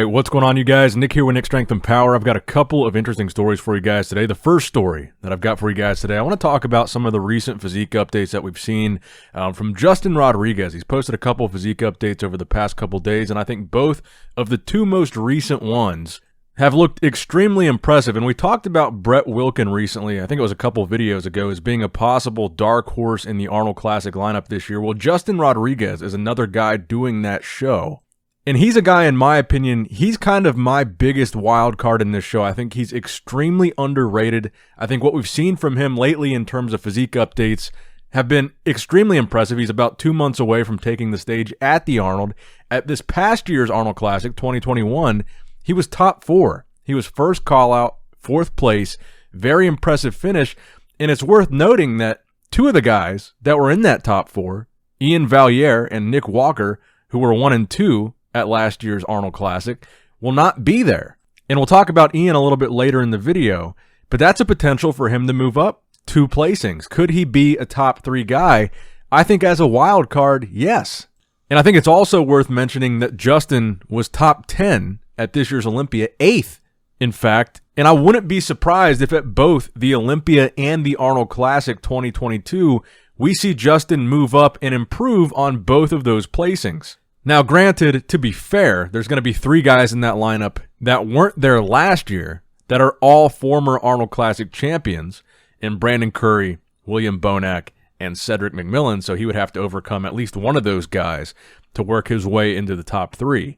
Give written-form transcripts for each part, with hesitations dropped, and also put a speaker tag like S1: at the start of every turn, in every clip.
S1: right, what's going on, you guys? Nick here with Nick Strength and Power. I've got a couple of interesting stories for you guys today. The first story that I've got for you guys today, I want to talk about some of the recent physique updates that we've seen from Justin Rodriguez. He's posted a couple of physique updates over the past couple days, and I think both of the two most recent ones have looked extremely impressive. And we talked about Brett Wilkin recently, I think it was a couple videos ago, as being a possible dark horse in the Arnold Classic lineup this year. Well, Justin Rodriguez is another guy doing that show. And he's a guy, in my opinion, he's kind of my biggest wild card in this show. I think he's extremely underrated. I think what we've seen from him lately in terms of physique updates have been extremely impressive. He's about 2 months away from taking the stage at the Arnold. At this past year's Arnold Classic, 2021, he was top 4. He was first call out, 4th place, very impressive finish. And it's worth noting that 2 of the guys that were in that top 4, Iain Valliere and Nick Walker, who were 1 and 2 at last year's Arnold Classic, will not be there. And we'll talk about Iain a little bit later in the video, but that's a potential for him to move up 2 placings. Could he be a top 3 guy? I think as a wild card, yes. And I think it's also worth mentioning that Justin was top 10 at this year's Olympia, 8th, in fact. And I wouldn't be surprised if at both the Olympia and the Arnold Classic 2022, we see Justin move up and improve on both of those placings. Now, granted, to be fair, there's going to be 3 guys in that lineup that weren't there last year that are all former Arnold Classic champions in Brandon Curry, William Bonac, and Cedric McMillan, so he would have to overcome at least one of those guys to work his way into the top 3.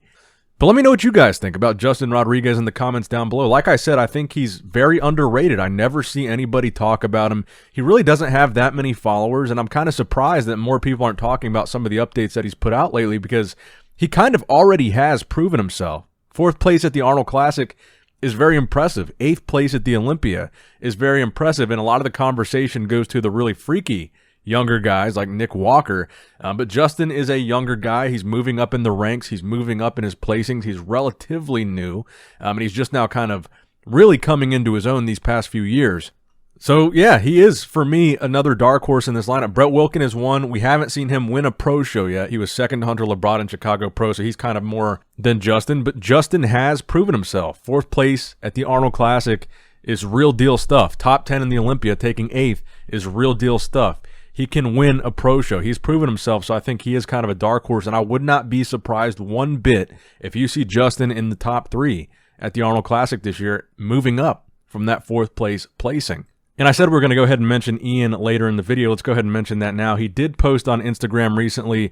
S1: But let me know what you guys think about Justin Rodriguez in the comments down below. Like I said, I think he's very underrated. I never see anybody talk about him. He really doesn't have that many followers, and I'm kind of surprised that more people aren't talking about some of the updates that he's put out lately because he kind of already has proven himself. 4th place at the Arnold Classic is very impressive. 8th place at the Olympia is very impressive, and a lot of the conversation goes to the really freaky younger guys like Nick Walker, but Justin is a younger guy. He's moving up in the ranks. He's moving up in his placings. He's relatively new, and he's just now kind of really coming into his own these past few years. So, yeah, he is, for me, another dark horse in this lineup. Brett Wilkin is one. We haven't seen him win a pro show yet. He was second to Hunter Labrada in Chicago Pro, so he's kind of more than Justin, but Justin has proven himself. 4th place at the Arnold Classic is real deal stuff. Top 10 in the Olympia, taking 8th is real deal stuff. He can win a pro show. He's proven himself, so I think he is kind of a dark horse, and I would not be surprised one bit if you see Justin in the top 3 at the Arnold Classic this year, moving up from that 4th place placing. And I said we're going to go ahead and mention Iain later in the video. Let's go ahead and mention that now. He did post on Instagram recently.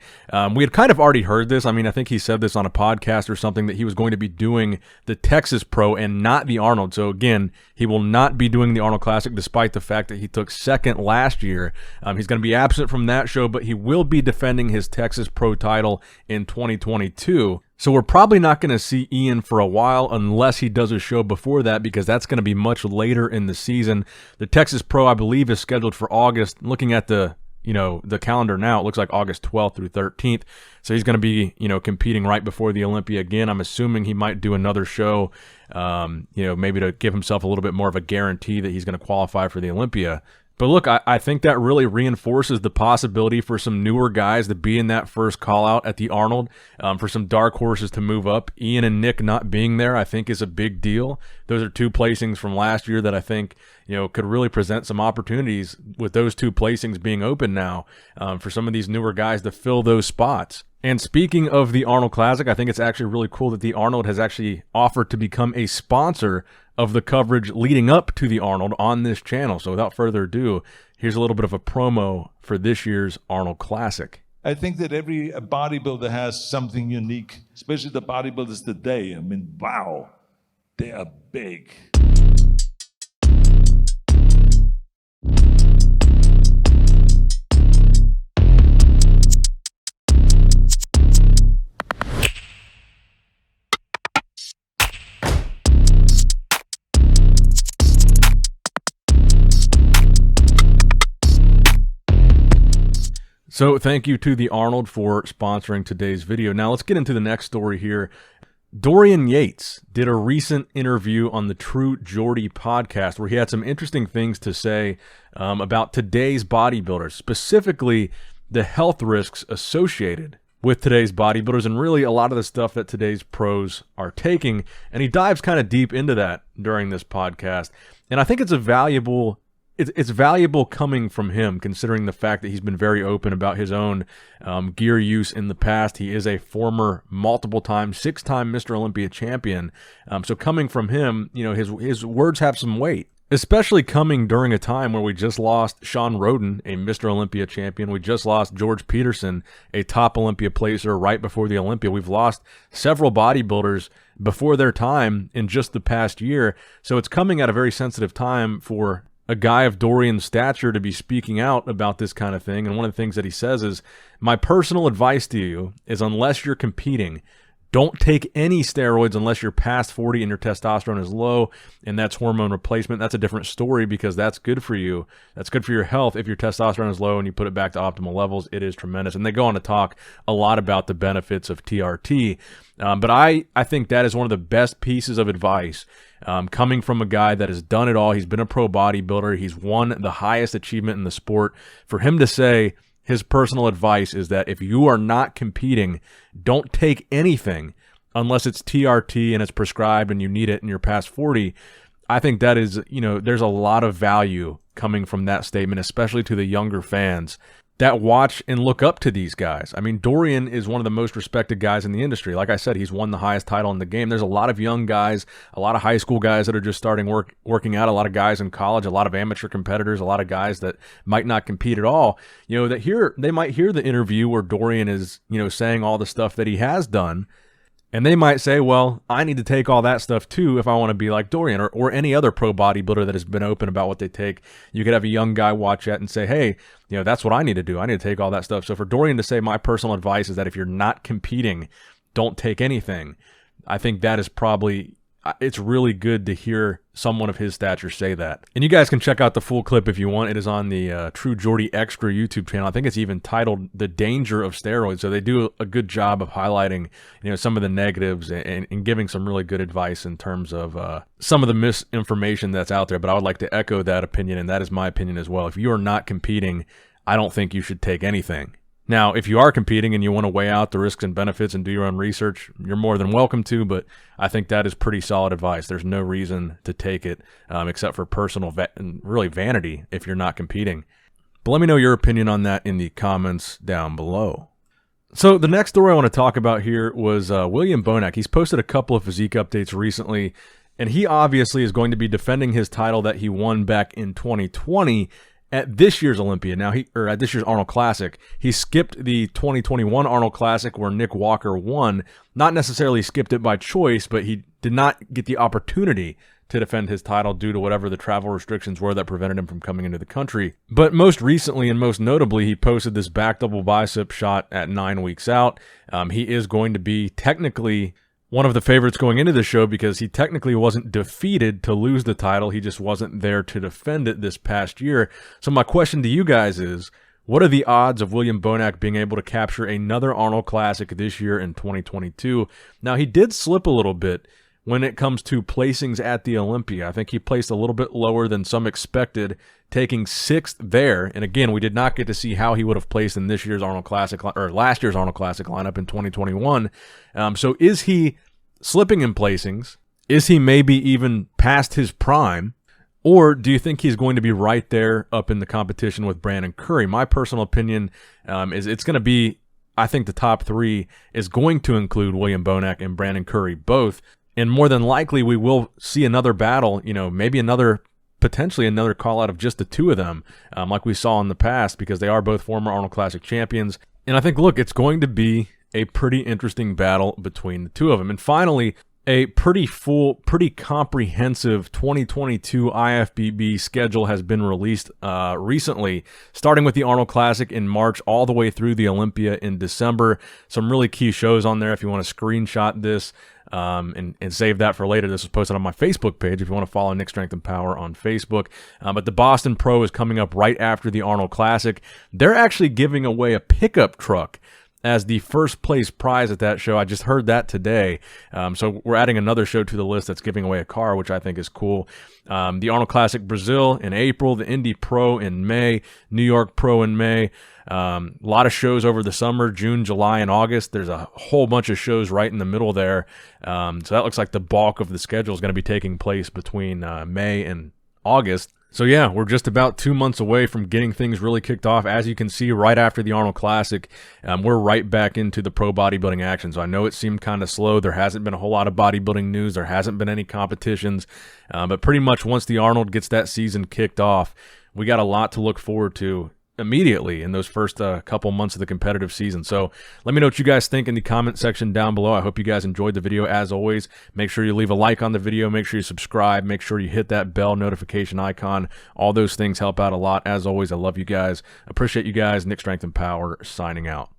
S1: We had kind of already heard this. I mean, I think he said this on a podcast or something that he was going to be doing the Texas Pro and not the Arnold. So again, he will not be doing the Arnold Classic despite the fact that he took 2nd last year. He's going to be absent from that show, but he will be defending his Texas Pro title in 2022. So we're probably not going to see Iain for a while unless he does a show before that, because that's going to be much later in the season. The Texas Pro, I believe, is scheduled for August. Looking at the calendar now, it looks like August 12th through 13th. So he's going to be, competing right before the Olympia again. I'm assuming he might do another show, maybe to give himself a little bit more of a guarantee that he's going to qualify for the Olympia. But look, I think that really reinforces the possibility for some newer guys to be in that first call-out at the Arnold, for some dark horses to move up. Iain and Nick not being there, I think, is a big deal. Those are 2 placings from last year that I think, could really present some opportunities with those 2 placings being open now, for some of these newer guys to fill those spots. And speaking of the Arnold Classic, I think it's actually really cool that the Arnold has actually offered to become a sponsor of the coverage leading up to the Arnold on this channel. So without further ado, here's a little bit of a promo for this year's Arnold Classic.
S2: I think that every bodybuilder has something unique, especially the bodybuilders today. I mean, wow, they are big.
S1: So thank you to the Arnold for sponsoring today's video. Now let's get into the next story here. Dorian Yates did a recent interview on the True Geordie podcast where he had some interesting things to say about today's bodybuilders, specifically the health risks associated with today's bodybuilders and really a lot of the stuff that today's pros are taking. And he dives kind of deep into that during this podcast. And I think it's valuable coming from him, considering the fact that he's been very open about his own gear use in the past. He is a former multiple-time, 6-time Mr. Olympia champion. So coming from him, his words have some weight, especially coming during a time where we just lost Sean Roden, a Mr. Olympia champion. We just lost George Peterson, a top Olympia placer right before the Olympia. We've lost several bodybuilders before their time in just the past year. So it's coming at a very sensitive time for a guy of Dorian's stature to be speaking out about this kind of thing. And one of the things that he says is, my personal advice to you is, unless you're competing, don't take any steroids unless you're past 40 and your testosterone is low, and that's hormone replacement. That's a different story because that's good for you. That's good for your health. If your testosterone is low and you put it back to optimal levels, it is tremendous. And they go on to talk a lot about the benefits of TRT. But I think that is one of the best pieces of advice coming from a guy that has done it all. He's been a pro bodybuilder. He's won the highest achievement in the sport. For him to say his personal advice is that if you are not competing, don't take anything unless it's TRT and it's prescribed and you need it and you're past 40. I think that is, there's a lot of value coming from that statement, especially to the younger fans that watch and look up to these guys. I mean, Dorian is one of the most respected guys in the industry. Like I said, he's won the highest title in the game. There's a lot of young guys, a lot of high school guys that are just starting working out, a lot of guys in college, a lot of amateur competitors, a lot of guys that might not compete at all. They might hear the interview where Dorian is, saying all the stuff that he has done, and they might say, well, I need to take all that stuff too if I want to be like Dorian or any other pro bodybuilder that has been open about what they take. You could have a young guy watch that and say, hey, that's what I need to do. I need to take all that stuff. So for Dorian to say, my personal advice is that if you're not competing, don't take anything. I think that is probably, it's really good to hear someone of his stature say that. And you guys can check out the full clip if you want. It is on the True Geordie Extra YouTube channel. I think it's even titled The Danger of Steroids. So they do a good job of highlighting, some of the negatives and giving some really good advice in terms of some of the misinformation that's out there. But I would like to echo that opinion, and that is my opinion as well. If you are not competing, I don't think you should take anything. Now, if you are competing and you want to weigh out the risks and benefits and do your own research, you're more than welcome to, but I think that is pretty solid advice. There's no reason to take it except for personal and really vanity if you're not competing. But let me know your opinion on that in the comments down below. So the next story I want to talk about here was William Bonac. He's posted a couple of physique updates recently, and he obviously is going to be defending his title that he won back in 2020 at this year's Olympia. Now, at this year's Arnold Classic. He skipped the 2021 Arnold Classic where Nick Walker won. Not necessarily skipped it by choice, but he did not get the opportunity to defend his title due to whatever the travel restrictions were that prevented him from coming into the country. But most recently and most notably, he posted this back double bicep shot at 9 weeks out. He is going to be technically one of the favorites going into the show because he technically wasn't defeated to lose the title. He just wasn't there to defend it this past year. So my question to you guys is, what are the odds of William Bonac being able to capture another Arnold Classic this year in 2022? Now, he did slip a little bit when it comes to placings at the Olympia. I think he placed a little bit lower than some expected, taking 6th there. And again, we did not get to see how he would have placed in this year's Arnold Classic or last year's Arnold Classic lineup in 2021. So is he slipping in placings? Is he maybe even past his prime? Or do you think he's going to be right there up in the competition with Brandon Curry? My personal opinion is it's going to be, I think the top 3 is going to include William Bonac and Brandon Curry both. And more than likely, we will see another battle, maybe potentially another call out of just the 2 of them, like we saw in the past, because they are both former Arnold Classic champions. And I think, look, it's going to be a pretty interesting battle between the 2 of them. And finally, a pretty comprehensive 2022 IFBB schedule has been released recently, starting with the Arnold Classic in March all the way through the Olympia in December. Some really key shows on there if you want to screenshot this and save that for later. This was posted on my Facebook page if you want to follow Nick Strength and Power on Facebook. But the Boston Pro is coming up right after the Arnold Classic. They're actually giving away a pickup truck as the first place prize at that show. I just heard that today. So we're adding another show to the list that's giving away a car, which I think is cool. The Arnold Classic Brazil in April, the Indy Pro in May, New York Pro in May. A lot of shows over the summer, June, July, and August. There's a whole bunch of shows right in the middle there. So that looks like the bulk of the schedule is going to be taking place between May and August. So yeah, we're just about 2 months away from getting things really kicked off. As you can see, right after the Arnold Classic, we're right back into the pro bodybuilding action. So I know it seemed kind of slow. There hasn't been a whole lot of bodybuilding news. There hasn't been any competitions. But pretty much once the Arnold gets that season kicked off, we got a lot to look forward to immediately in those first couple months of the competitive season. So let me know what you guys think in the comment section down below. I hope you guys enjoyed the video. As always, make sure you leave a like on the video, make sure you subscribe, make sure you hit that bell notification icon. All those things help out a lot. As always, I love you guys. Appreciate you guys. Nick Strength and Power signing out.